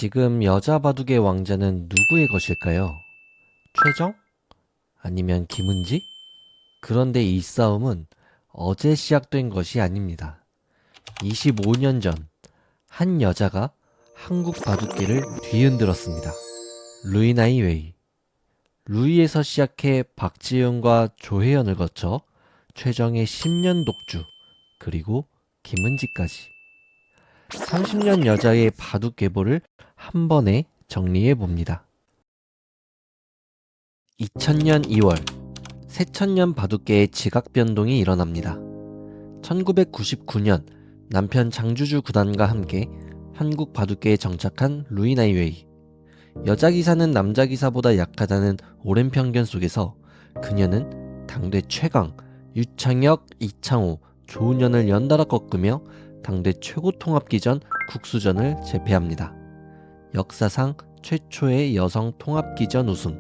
지금 여자 바둑의 왕자는 누구의 것일까요? 최정? 아니면 김은지? 그런데 이 싸움은 어제 시작된 것이 아닙니다. 25년 전, 한 여자가 한국 바둑계를 뒤흔들었습니다. 루이나이 웨이. 루이에서 시작해 박지은과 조혜연을 거쳐 최정의 10년 독주, 그리고 김은지까지. 30년 여자의 바둑 계보를 한 번에 정리해 봅니다. 2000년 2월, 새천년 바둑계의 지각 변동이 일어납니다. 1999년 남편 장주주 구단과 함께 한국 바둑계에 정착한 루이나이 웨이. 여자 기사는 남자 기사보다 약하다는 오랜 편견 속에서 그녀는 당대 최강 유창혁, 이창호, 조은현을 연달아 꺾으며 당대 최고 통합기전 국수전을 제패합니다. 역사상 최초의 여성 통합기전 우승.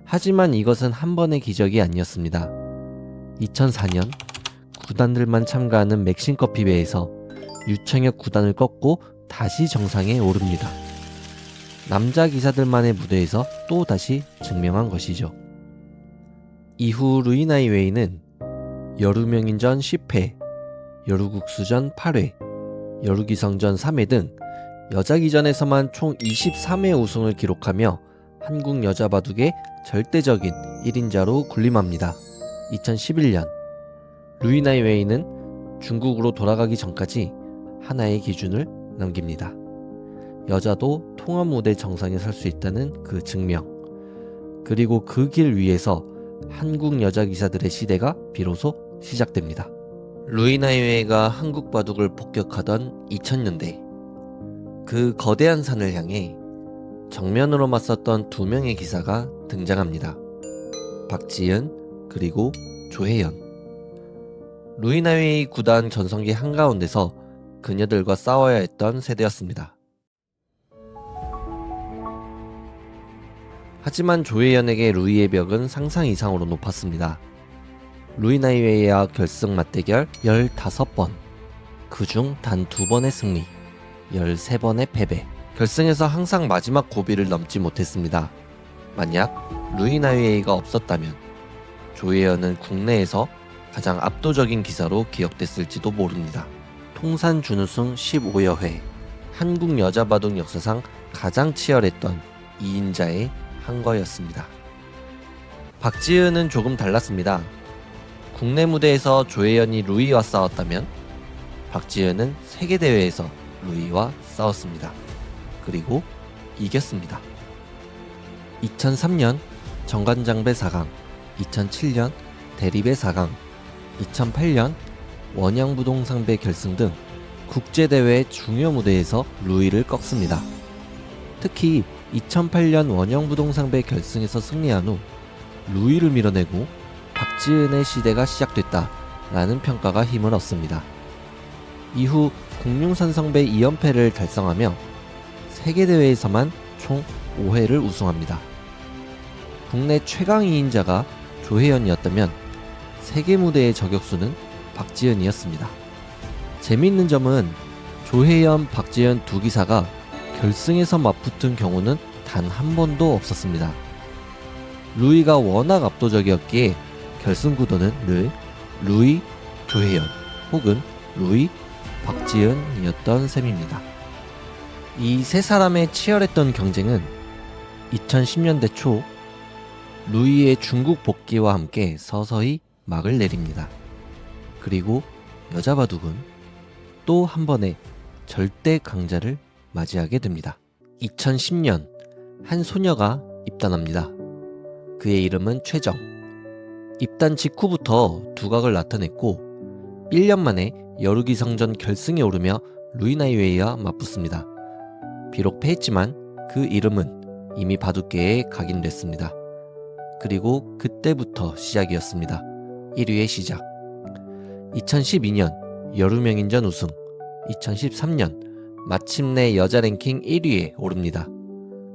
하지만 이것은 한 번의 기적이 아니었습니다. 2004년 구단들만 참가하는 맥심컵 비배에서 유창혁 구단을 꺾고 다시 정상에 오릅니다. 남자 기사들만의 무대에서 또 다시 증명한 것이죠. 이후 루이나이 웨이는 여루명인전 10회, 여루국수전 8회, 여루기성전 3회 등 여자기전에서만 총 23회 우승을 기록하며 한국 여자 바둑의 절대적인 1인자로 군림합니다. 2011년 루이나이 웨이는 중국으로 돌아가기 전까지 하나의 기준을 남깁니다. 여자도 통합 무대 정상에 설 수 있다는 그 증명. 그리고 그 길 위에서 한국 여자 기사들의 시대가 비로소 시작됩니다. 루이나이 웨이가 한국 바둑을 폭격하던 2000년대. 그 거대한 산을 향해 정면으로 맞섰던 두 명의 기사가 등장합니다. 박지은 그리고 조혜연. 루이나이 웨이 구단 전성기 한가운데서 그녀들과 싸워야 했던 세대였습니다. 하지만 조혜연에게 루이의 벽은 상상 이상으로 높았습니다. 루이나이 웨이와 결승 맞대결 15번, 그중 단 2번의 승리, 13번의 패배. 결승에서 항상 마지막 고비를 넘지 못했습니다. 만약 루이나이 웨이가 없었다면 조혜연은 국내에서 가장 압도적인 기사로 기억됐을지도 모릅니다. 통산 준우승 15여회, 한국 여자 바둑 역사상 가장 치열했던 2인자의 한 거였습니다. 박지은은 조금 달랐습니다. 국내 무대에서 조혜연이 루이와 싸웠다면 박지은은 세계대회에서 루이와 싸웠습니다. 그리고 이겼습니다. 2003년 정관장배 4강, 2007년 대리배 4강, 2008년 원양부동상배 결승 등 국제대회 중요 무대에서 루이를 꺾습니다. 특히 2008년 원형부동상배 결승에서 승리한 후 루이를 밀어내고 박지은의 시대가 시작됐다라는 평가가 힘을 얻습니다. 이후 공룡산성배 2연패를 달성하며 세계대회에서만 총 5회를 우승합니다. 국내 최강 2인자가 조혜연이었다면 세계 무대의 저격수는 박지은이었습니다. 재미있는 점은 조혜연, 박지은 두 기사가 결승에서 맞붙은 경우는 단 한 번도 없었습니다. 루이가 워낙 압도적이었기에 결승 구도는 늘 루이, 조혜연 혹은 루이, 박지은이었던 셈입니다. 이 세 사람의 치열했던 경쟁은 2010년대 초 루이의 중국 복귀와 함께 서서히 막을 내립니다. 그리고 여자 바둑은 또 한 번의 절대 강자를 맞이하게 됩니다. 2010년 한 소녀가 입단합니다. 그의 이름은 최정. 입단 직후부터 두각을 나타냈고 1년 만에 여루기성전 결승에 오르며 루이나이 웨이와 맞붙습니다. 비록 패했지만 그 이름은 이미 바둑계에 각인됐습니다. 그리고 그때부터 시작이었습니다. 1위의 시작. 2012년 여루명인전 우승, 2013년 마침내 여자 랭킹 1위에 오릅니다.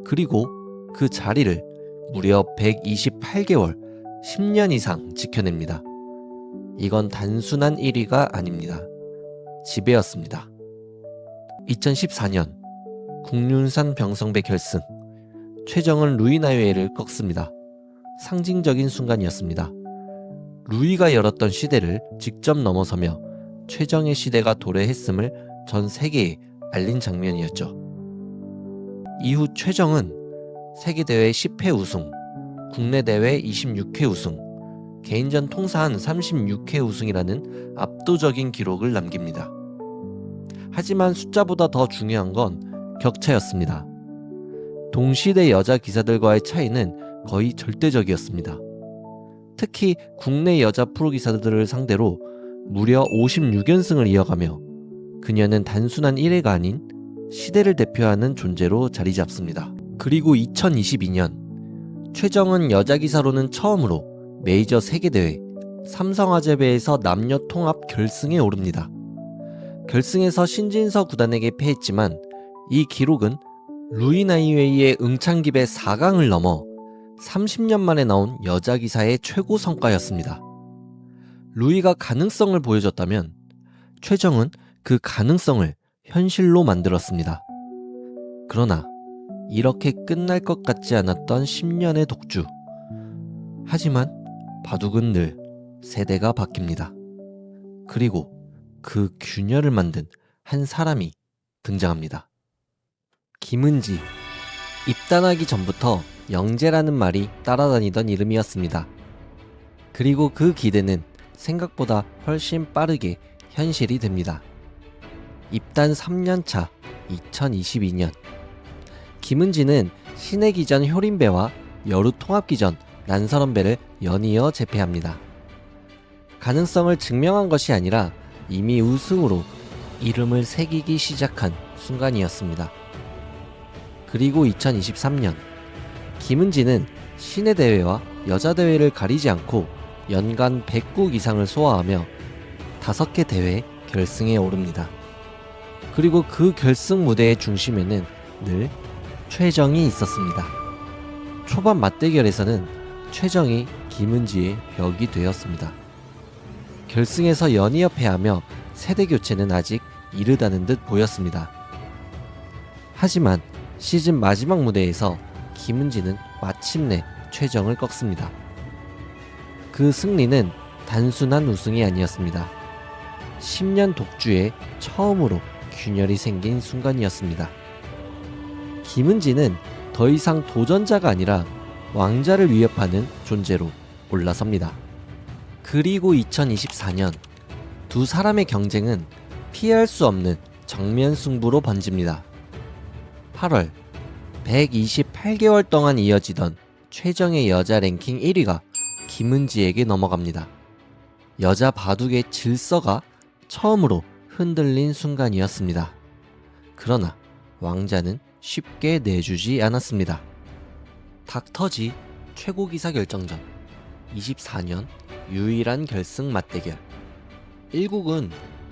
그리고 그 자리를 무려 128개월, 10년 이상 지켜냅니다. 이건 단순한 1위가 아닙니다. 지배였습니다. 2014년 국륜산 병성배 결승. 최정은 루이 나이웨이를 꺾습니다. 상징적인 순간이었습니다. 루이가 열었던 시대를 직접 넘어서며 최정의 시대가 도래했음을 전 세계에 알린 장면이었죠. 이후 최정은 세계대회 10회 우승, 국내 대회 26회 우승, 개인전 통산 36회 우승이라는 압도적인 기록을 남깁니다. 하지만 숫자보다 더 중요한 건 격차였습니다. 동시대 여자 기사들과의 차이는 거의 절대적이었습니다. 특히 국내 여자 프로기사들을 상대로 무려 56연승을 이어가며 그녀는 단순한 1회가 아닌 시대를 대표하는 존재로 자리 잡습니다. 그리고 2022년 최정은 여자 기사로는 처음으로 메이저 세계대회 삼성화재배에서 남녀 통합 결승에 오릅니다. 결승에서 신진서 구단에게 패했지만 이 기록은 루이 나이웨이의 응창기배 4강을 넘어 30년 만에 나온 여자 기사의 최고 성과였습니다. 루이가 가능성을 보여줬다면 최정은 그 가능성을 현실로 만들었습니다. 그러나 이렇게 끝날 것 같지 않았던 10년의 독주. 하지만 바둑은 늘 세대가 바뀝니다. 그리고 그 균열을 만든 한 사람이 등장합니다. 김은지. 입단하기 전부터 영재라는 말이 따라다니던 이름이었습니다. 그리고 그 기대는 생각보다 훨씬 빠르게 현실이 됩니다. 입단 3년차 2022년 김은지는 신해기전 효린배와 여루통합기전 난설원배를 연이어 제패합니다. 가능성을 증명한 것이 아니라 이미 우승으로 이름을 새기기 시작한 순간이었습니다. 그리고 2023년 김은지는 신해대회와 여자대회를 가리지 않고 연간 100국 이상을 소화하며 5개 대회 결승에 오릅니다. 그리고 그 결승 무대의 중심에는 늘 최정이 있었습니다. 초반 맞대결에서는 최정이 김은지의 벽이 되었습니다. 결승에서 연이어 패하며 세대 교체는 아직 이르다는 듯 보였습니다. 하지만 시즌 마지막 무대에서 김은지는 마침내 최정을 꺾습니다. 그 승리는 단순한 우승이 아니었습니다. 10년 독주에 처음으로 균열이 생긴 순간이었습니다. 김은지는 더 이상 도전자가 아니라 왕자를 위협하는 존재로 올라섭니다. 그리고 2024년 두 사람의 경쟁은 피할 수 없는 정면 승부로 번집니다. 8월 128개월 동안 이어지던 최정의 여자 랭킹 1위가 김은지에게 넘어갑니다. 여자 바둑의 질서가 처음으로 흔들린 순간이었습니다. 그러나 왕자는 쉽게 내주지 않았습니다. 닥터지 최고기사 결정전 24년 유일한 결승 맞대결 1국은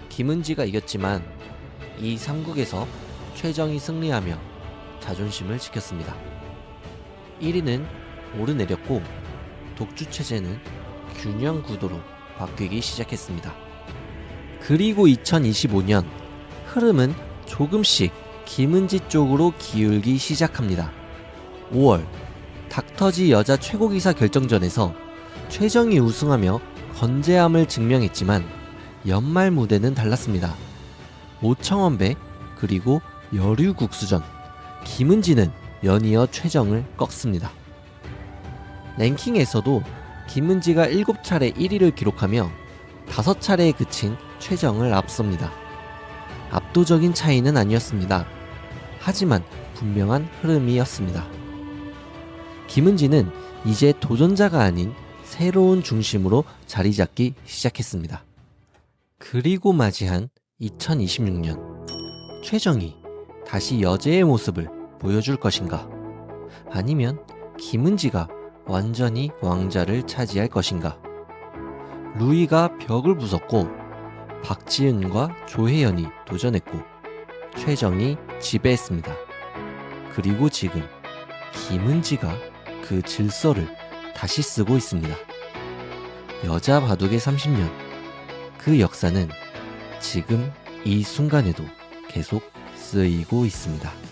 김은지가 이겼지만 이 3국에서 최정이 승리하며 자존심을 지켰습니다. 1위는 오르내렸고 독주 체제는 균형 구도로 바뀌기 시작했습니다. 그리고 2025년 흐름은 조금씩 김은지 쪽으로 기울기 시작합니다. 5월 닥터지 여자 최고기사 결정전에서 최정이 우승하며 건재함을 증명했지만 연말 무대는 달랐습니다. 오청원배 그리고 여류국수전 김은지는 연이어 최정을 꺾습니다. 랭킹에서도 김은지가 7차례 1위를 기록하며 5차례에 그친 최정을 앞섭니다. 압도적인 차이는 아니었습니다. 하지만 분명한 흐름이었습니다. 김은지는 이제 도전자가 아닌 새로운 중심으로 자리 잡기 시작했습니다. 그리고 맞이한 2026년 최정이 다시 여제의 모습을 보여줄 것인가? 아니면 김은지가 완전히 왕자를 차지할 것인가? 루이가 벽을 부쉈고 박지은과 조혜연이 도전했고 최정이 지배했습니다. 그리고 지금 김은지가 그 질서를 다시 쓰고 있습니다. 여자 바둑의 30년 그 역사는 지금 이 순간에도 계속 쓰이고 있습니다.